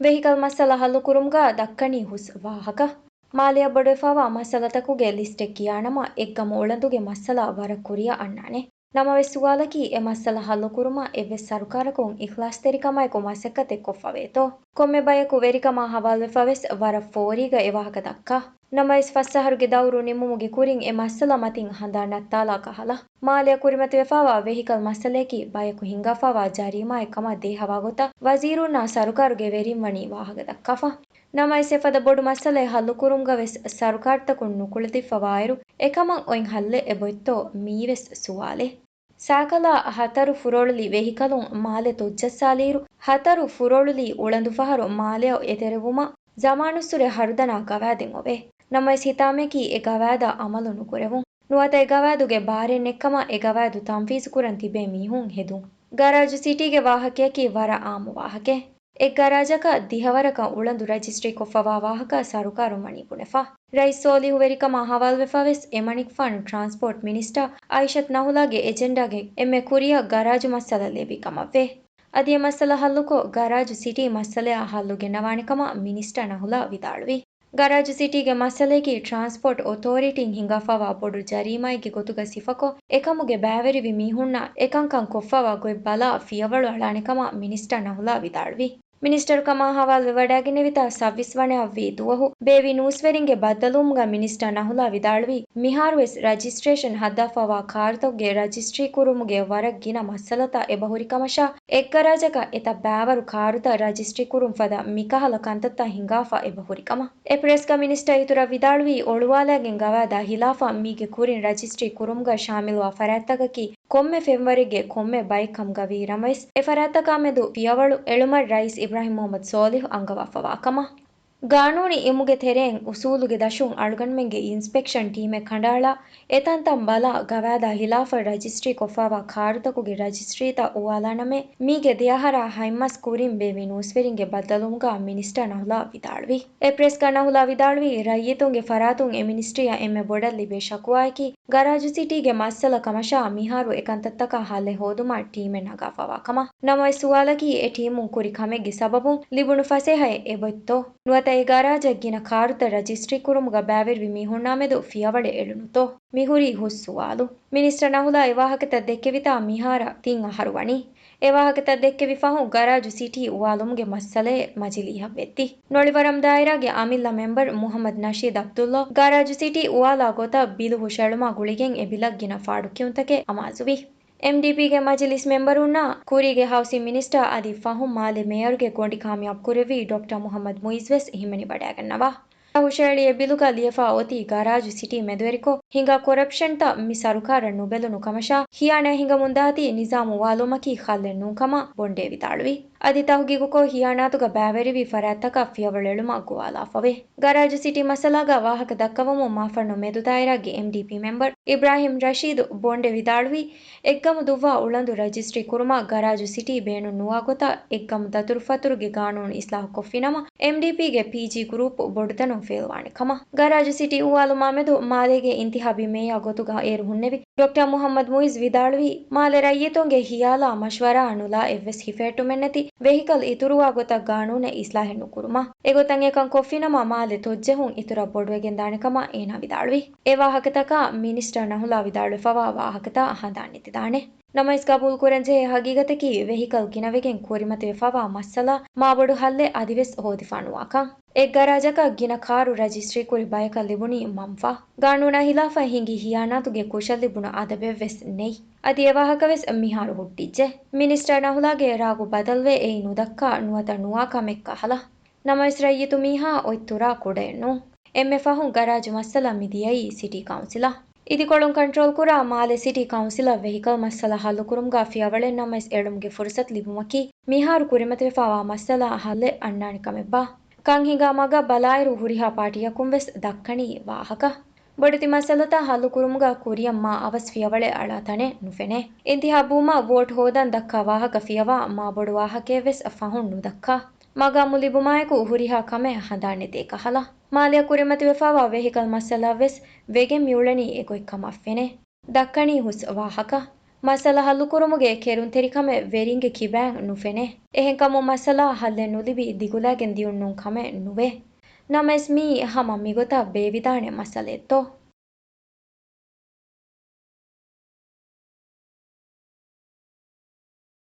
vehicle ಮಸಲ ಹಲ್ಲು ಕುರುಮ್ಗ ದಕ್ಕಣಿ ಹುಸ್ ವಾಹಕ ಮಾಲಿಯ ಬೊಡೆಫಾವ ಮಸಲತಕುಗೆ ಲಿಸ್ಟೆ ಕಿಯಾಣಮ ಎಗ್ಗಮ ಒಳಂದುಗೆ ಮಸಲ ವರ ಕುರಿಯ ಅಣ್ಣಾನೆ ನಮವೆ ಸುವಾಲಕಿ ಎ ಮಸಲ ಹಲ್ಲು ಕುರುಮ ಎವ್ವೆ ಸರ್ಕಾರಕೊಂ ಇಖ್ಲಾಸ್ ತೆರಿಕಮೈಕು ಮಸೆಕ್ಕತೆ ಕೊಫ್ಫವೇತೋ ಕೊಮ್ಮೆ ಬಯಕು ವೆರಿಕಮ ಹವಾಲ್ವೆಫವೆಸ್ ವರ ಫೋರಿಗ ಎವಾಹಕ ದಕ್ಕ ನಮೈಸ್ ಫಸ್ಸಹರುಗೆ ದೌರು ನಿಮ್ಮುಮುಗೆ ಕುರಿಂ ಎ ಮಸಲ ಮತಿಂ ಹಂದಾ ನತ್ತಾಲ ಕಹಲ ಮಾಲಿಯ ಕುರಿಮತಿ ವೆಫಾವ ವೆಹಿಕಲ್ ಮಸಲೇಕಿ ಬಯಕು ಹಿಂಗಾಫಾವ ಜರೀಮಾ ಎಕಮ ದೇಹವಾ ಗೊತ ವಜೀರುನ್ನ ಸರ್ಕಾರುಗೆ ವೆರಿಂ ವಾಹಕ ದಕ್ಕಫ ನಮೈಸ್ ಎಫದ ಬೊಡು ಮಸಲೆ ಹಲ್ಲು ಕುರುಂಗವೆಸ್ ಸರ್ಕಾರ್ತಕುಂ ನುಕುಳತಿಫವಾಯರು ಎಕಮಂ ಒಯಿಂ ಹಲ್ಲೆ ಎಬೊಯ್ತೋ ಮೀವೆಸ್ ಸುವಾಲೆ ಸಾಕಲ ಹತರು ಫುರೋಳುಲಿ ವೆಹಿಕಲುಂ ಮಾಲೆ ತೊಜ್ಜಸ್ಸಾಲೀರು ಹತರು ಫುರೋಳುಲಿ ಉಳಂದು ಫಹರು ಮಾಲೆಯ ಎತೆರೆವುಮ ಜಮಾನುಸ್ಸುರೆ ಹರುದನ ಗವಾದೆಂ ಒವೆ ನಮೈಸ್ ಹಿತಾಮೆಕಿ ಎ ಗವಾದ ಅಮಲು ನುಕುರೆವುಂ ನುವತ ಎ ಗವಾದುಗೆ ಬಾರೆನ್ ಎಕ್ಕಮ ಎ ಗವಾದು ತಂಫೀಸು ಕುರನ್ ತಿಬೆ ಮೀಹುಂ ಹೆದುಂ ಗರಾಜು ಸಿಟಿಗೆ ವಾಹಕಯಕಿ ವರ ಆಮು ವಾಹಕೆ ಎ ಗರಾಜಕ ದಿಹವರಕ ಉಳಂದು ರಿಜಿಸ್ಟ್ರಿ ಕೊಫ್ಫವಾ ವಾಹಕ ಸರುಕಾರು ಮಣಿಪುಣೆಫಾ ರೈಸ್ ಸೋಲಿಹು ವೆರಿಕಮ ಹವಾಲ್ವೆಫವೆಸ್ ಎಮಣಿಕ್ ಫಂಡ್ ಟ್ರಾನ್ಸ್ಪೋರ್ಟ್ ಮಿನಿಸ್ಟರ್ ಐಷತ್ ನಹುಲಾಗೆ ಎಜೆಂಡಾಗೆ ಎಮ್ಮೆ ಕುರಿಯ ಗರಾಜು ಮಸ್ಸಲ ಲೇಬಿಕಮವ್ವೆ ಅದಿಯ ಮಸ್ಸಲ ಹಲ್ಲುಕೊ ಗರಾಜು ಸಿಟಿ ಮಸ್ಸಲೆಯ ಹಲ್ಲುಗೆ ನವಾಣಿಕಮ ಮಿನಿಸ್ಟರ್ ನಹುಲಾ ವಿದಾಳುವಿ ಗರಾಜು ಸಿಟಿಗೆ ಮಸಲೇಕಿ ಟ್ರಾನ್ಸ್ಪೋರ್ಟ್ ಅಥಾರಿಟಿಂ ಹಿಂಗಾಫಾವ ಬೊಡು ಜರೀಮಾಯಿಗೆ ಗೊತುಗ ಸಿಫಕೊ ಎಕಮುಗೆ ಬ್ಯಾವೆರಿವಿ ಮೀಹುಣ್ಣ ಎಕಂಕಂ ಕೊಫ್ಫಾವ ಗೊಯ್ ಬಲ ಫಿಯವಳು ಅಳಾಣಿಕಮ ಮಿನಿಸ್ಟರ್ ನಹುಲಾ ವಿದಾಳುವಿ ಮಿನಿಸ್ಟರ್ ಕಮ ಹವಾಲ್ವೆ ವಡಾಗಿನೆವಿತ ಸವ್ವಿಸ್ವಣೆ ಅವ್ವಿ ದುವಹು ಬೇವಿ ನೂಸ್ವೆರಿಂಗೆ ಬದ್ದಲುಮ್ಗ ಮಿನಿಸ್ಟರ್ ನಹುಲಾ ವಿದಾಳುವಿ ಮಿಹಾರುವೆಸ್ ರಿಜಿಸ್ಟ್ರೇಷನ್ ಹದ್ದಾಫಾವ ಕಾರ್ತೊಗ್ಗೆ ರಿಜಿಸ್ಟ್ರಿ ಕುರುಮುಗೆ ವರಗ್ ಗಿನ ಮಸ್ಸಲತ ಎಬಹುರಿಕಮಶ ಎಗ್ಗರಾಜಕ ಎತ ಬ್ಯಾವರು ಕಾರುತ ರಿಜಿಸ್ಟ್ರಿ ಕುರುಂ ಫದ ಮಿಕಹಲ ಕಂತತ್ತ ಹಿಂಗಾಫ ಎಬಹುರಿಕಮ ಎ ಪ್ರೆಸ್ಗ ಮಿನಿಸ್ಟರ್ ಇತುರ ವಿದಾಳುವಿ ಒಳುವಾಲಾಗೆನ್ ಗವಾದ ಹಿಲಾಫಾ ಮೀಗೆ ಕುರಿನ್ ರಿಜಿಸ್ಟ್ರಿ ಕುರುಮ್ಗ ಶಾಮಿಲ್ವಾ ಫರಾತ್ತಗಕಿ ಕೊಮ್ಮೆ ಫೆಬ್ರವರಿಗೆ ಕೊಮ್ಮೆ ಬೈಕಂ ಗವಿ ರಮೈಸ್ ಎ ಫರಾತ್ತಕ ಮೆದು ಫಿಯವಳು ಎಳುಮರ್ ರೈಸ್ ಇಬ್ರಾಹಿಂ ಮೊಹಮ್ಮದ್ ಸೋಲಿಹ್ ಅಂಗವಫವಾಕಮ ಗಾಣೂಣಿ ಇಮುಗೆ ತೆರೆಂ ಉಸೂಲುಗೆ ದಶುಂ ಅಳುಗಣ್ಮೆಂಗೆ ಇನ್ಸ್ಪೆಕ್ಷನ್ ಟೀಮೆ ಖಂಡಾಳ ಎತಂತಂ ಬಲ ಗವಾದ ಹಿಲಾಫ ರಿಜಿಸ್ಟ್ರಿ ಕೊಫಾವ ಕಾರುತಕುಗೆ ರಿಜಿಸ್ಟ್ರೀತ ಉವಾಲಾನಮೆ ಮೀಗೆ ದಿಯಹರ ಹೈಮ್ಮಸ್ ಕುರಿಂ ಬೇವಿ ನೂಸ್ವೆರಿಂಗೆ ಬದ್ದಲುಮ್ಗ ಮಿನಿಸ್ಟರ್ ನಹುಲಾ ವಿದಾಳುವಿ ಎ ಪ್ರೆಸ್ಗ ನಹುಲಾ ವಿದಾಳುವಿ ರಯ್ಯಿತುಂಗೆ ಫರಾತುಂ ಎ ಮಿನಿಸ್ಟ್ರಿಯ ಎಮ್ಮೆ ಬೊಡಲ್ಲಿ ಬೆ ಶಕುವಾಯಕಿ ಗರಾಜು ಸಿಟಿಗೆ ಮಸ್ಸಲ ಕಮಶಾ ಮಿಹಾರು ಎಕಂತತ್ತಕ ಹಲ್ಲೆ ಹೋದುಮ ಟೀಮೆ ನಗಾಫವಾಕಮ ನಮೈ ಸುವಾಲಕಿ ಎ ಟೀಮುಂ ಕುರಿ ಕಮೆಗ್ಗಿ ಸಬಬುಂ ಲಿಬುಣು ಫಸೆಹಯೆ ಎಬೊಯ್ತೋ ನುವತ ಎ ಗರಾಜಗ್ಗಿನ ಕಾರುತ ರಿಜಿಸ್ಟ್ರಿ ಕುರುಮುಗ ಬ್ಯಾವೆರ್ವಿ ಮೀಹುಣ್ಣಾಮೆದು ಫಿಯವಳೆ ಎಳುನುತೋ ಮಿಹುರಿ ಹುಸ್ಸುವಾಲು ಮಿನಿಸ್ಟರ್ ನಹುಲಾ ಎವಾಹಕತ ದೆಕ್ಕೆವಿತಾ ಮಿಹಾರ ತಿಂ ಅಹರುವಣಿ ಎವಾಹಕತ ದೆಕ್ಕೆವಿ ಫಹು ಗರಾಜು ಸಿಟಿ ಉವಾಲುಮ್ಗೆ ಮಸ್ಸಲೆ ಮಜಿಲಿಹ ವೆತ್ತಿ ನೊಳಿವರಂ ದಾಯಿರಾಗೆ ಅಮಿಲ್ಲ ಮೆಂಬರ್ ಮುಹಮ್ಮದ್ ನಶೀದ್ ಅಬ್ದುಲ್ಲಾ ಗರಾಜು ಸಿಟಿ ಉವಾಲಾ ಗೊತ ಬಿಲುಹು ಶೆಳುಮಾ ಗುಳಿಗೆಂ ಎ ಬಿಲಗ್ಗಿನ ಫಾಡು ಕಿಯುಂತಕೆ ಅಮಾಜುವಿ ಎಂಡಿಪಿಗೆ ಮಜಲಿಸ್ ಮೆಂಬರುನ್ನ ಕುರಿಗೆ ಹೌಸಿ ಮಿನಿಸ್ಟರ್ ಅದಿ ಫಹುಂ ಮಾಲೆ ಮೇಯರ್ಗೆ ಗೊಂಡಿ ಕಾಮಿಯಾಬ್ ಕುರೆವಿ ಡಾಕ್ಟರ್ ಮುಹಮ್ಮದ್ ಮುಯಿಜ್ವೆಸ್ ಹಿಮನಿ ಬಡಾಗನ್ನವಾ ಹುಷೇಳಿಯ ಬಿಲುಗ ಲಿಯಫಾ ಒತಿ ಗರಾಜು ಸಿಟಿ ಮೆದುವೆರಿಕೊ ಹಿಂಗ ಕೊರಪ್ಷನ್ ತ ಮಿ ಸರುಕಾರ ನುಬೆಲುನು ಕಮಶಾ ಹಿಯಾಣೆ ಹಿಂಗ ಮುಂದಾತಿ ನಿಜಾಮು ವಾಲುಮಕಿ ಖಲ್ಲೆ ನೂಕಮ ಬೊಂಡೆ ವಿತಾಳುವಿ ಅದಿ ತಹುಗಿಗುಕೊ ಹಿಯಾಣಾತುಗ ಬ್ಯಾವೆರಿವಿ ಫರಾತ್ತಕ ಫಿಯವಳೆಳುಮ ಗುವಾಲಾಫವೆ ಗರಾಜು ಸಿಟಿ ಮಸಲಾಗ ವಾಹಕ ದಕ್ಕವಮು ಮಾಫಣ್ಣು ಮೆದುದಾಯಿರಾಗಿ ಎಂಡಿಪಿ ಮೆಂಬರ್ ಇಬ್ರಾಹಿಂ ರಶೀದ್ ಬೊಂಡೆ ವಿದಾಳುವಿ ಎಗ್ಗಮು ದುವ್ವಾ ಉಳಂದು ರಿಜಿಸ್ಟ್ರಿ ಕುರುಮ ಗರಾಜು ಸಿಟಿ ಬೇಣು ನುವಾಗೊತ ಎಗ್ಗಮು ದತುರು ಫತುರುಗೆ ಕಾನೂನು ಇಸ್ಲಾಹ್ ಕೊಫ್ಫಿನಮ ಎಂಡಿಪಿಗೆ ಪಿಜಿ ಗ್ರೂಪ್ ಬೊಡುತನು ಫೇಲ್ವಾಣಿ ಕಮ ಗರಾಜು ಸಿಟಿ ಉವಾಲು ಮಾಮೆದು ಮಾಲೆಗೆ ಇಂತಿಹಾಬಿ ಮೇಯ ಗೊತುಗ ಏರು ಹುನ್ನೆವಿ ಡಾಕ್ಟರ್ ಮುಹಮ್ಮದ್ ಮುಯಿಜ್ ವಿದಾಳುವಿ ಮಾಲೆ ರಯ್ಯಿತೊಂಗೆ ಹಿಯಾಲ ಮಶ್ವರಾ ಅನುಲಾ ಎವ್ವೆಸ್ ಹಿಫೇಟು ಮೆನ್ನೆತಿ ವೆಹಿಕಲ್ ಇತುರುವಾ ಗೊತ ಕಾನೂನೆ ಇಸ್ಲಾಹೆನ್ನು ಕುರುಮ ಎಗೊತಂ ಏಕಂ ಕೊಫ್ಫಿನಮ ಮಾಲೆ ತೊಜ್ಜೆಹುಂ ಇತುರ ಬೊಡುವೆಗೆನ್ ದಾಣಿಕಮ ಏನ ವಿದಾಳುವಿ ಎ ವಾಹಕತಕ ಮಿನಿಸ್ಟರ್ ನಹುಲಾ ವಿದಾಳು ಫವಾ ವಾಹಕತ ಹಂದಾಣಿತಿದಾಣೆ ನಮೈಸ್ ಕಬೂಲ್ ಕುರೆಂಜೆ ಹಗೀಗತಕಿ ವೆಹಿಕಲ್ ಗಿನವೆಗೆನ್ ಕೋರಿಮತೆ ಫವಾ ಮಸ್ಸಲ ಮಾಬೊಡು ಹಲ್ಲೆ ಅದಿವೆಸ್ ಹೋದಿಫಾನುವಾಕಂ ಎಗ್ ಗರಾಜಕ ಗಿನ ಕಾರು ರಿಜಿಸ್ಟ್ರಿ ಕುರಿ ಬಯಕಲ್ ಲಿಬುಣಿ ಮಂಫಾ ಗಾಣೂನ ಹಿಲಾಫ ಹಿಂಗಿ ಹಿಯಾನಾತುಗೆ ಕುಶಲ್ ಲಿಬುಣ ಅದಬೆವ್ವೆಸ್ ನೆಯ್ ಅದಿ ಎವಾಹಕವೆಸ್ ಮಿಹಾರು ಹುಟ್ಟಿಜ್ಜೆ ಮಿನಿಸ್ಟರ್ ನಹುಲಾಗೆ ರಾಗು ಬದಲ್ವೆ ಏಯ್ ನುದಕ್ಕ ನುವತ ನುವಾಕಮೆಕ್ಕ ಹಲ ನಮೈಸ್ ರಯ್ಯಿತು ಮೀಹಾ ಒಯ್ತುರಾ ಕುಡೆಯನ್ನು ಎಮ್ಮೆ ಫಹುಂ ಗರಾಜು ಮಸ್ಸಲ ಮಿದಿಯೈ ಸಿಟಿ ಕೌನ್ಸಿಲ ಇದಿಕೊಳುಂ ಕಂಟ್ರೋಲ್ ಕುರ ಮಾಲೆ ಸಿಟಿ ಕೌನ್ಸಿಲ ವೆಹಿಕಲ್ ಮಸ್ಸಲ ಹಲ್ಲು ಕುರುಮ್ಗ ಫಿಯವಳೆ ನಮೈಸ್ ಎಳುಮ್ಗೆ ಫುರ್ಸತ್ ಲಿಬುಮಕಿ ಮಿಹಾರು ಕುರಿಮತೆ ಫಾವಾ ಮಸ್ಸಲ ಹಲ್ಲೆ ಅಣ್ಣಾಣಿಕಮೆಬ್ಬಾ ಕಂಹಿಂಗ ಮಗ ಬಲಾಯರು ಹುರಿಹಾ ಪಾಟಿಯಕುಂವೆಸ್ ದಕ್ಕಣಿ ವಾಹಕ ಬೊಡಿತಿ ಮಸಲತ ಹಲ್ಲು ಕುರುಮ್ಗ ಕುರಿಯಂ ಮಾ ಅವಸ್ ಫಿಯವಳೆ ಅಳಾತಣೆ ನುಫೆನೆ ಇಂತಿಹಾ ಬೂಮಾ ವೋಟ್ ಹೋದನ್ ದಕ್ಕ ವಾಹಕ ಫಿಯವಾ ಮಾ ಬೊಡು ವಾಹಕೆವೆಸ್ ಫಹುಂ ನುದಕ್ಕ ಮಗ ಮುಲಿಬುಮಾಯಕು ಹುರಿಹಾ ಕಮೆ ಹಂದಾಣಿತೆ ಕಹಲ ಮಾಲಿಯ ಕುರಿಮತಿ ವೆಫಾವಾ ವೆಹಿಕಲ್ ಮಸ್ಸಲ ವೆಸ್ ವೆಗೆ ಮ್ಯೂಳನಿ ಎಗೊಯ್ಕಮ ಫೆನೆ ದಕ್ಕಣಿ ಹುಸ್ ವಾಹಕ ಮಸಾಲ ಹಲ್ಲುಕುರುಮುಗೆ ಕೆರುಂತೆರಿ ವೆರಿಂಗೆ ಕಿವ್ಯಾಂಗ್ ನುಫೆನೆ ಎಹೆಂಕಮು ಮಸಾಲ ಹಲ್ಲೆ ನುಲಿಬಿ ದಿಗುಲಾಗೆನ್ ದಿಯುಣ್ಣುಂ ಕಮೆ ನುವೆ ನಮೆಸ್ ಮೀ ಹಮ ಮಿಗೊತ ಬೇವಿದಾಣೆ ಮಸಲೆತ್ತೋ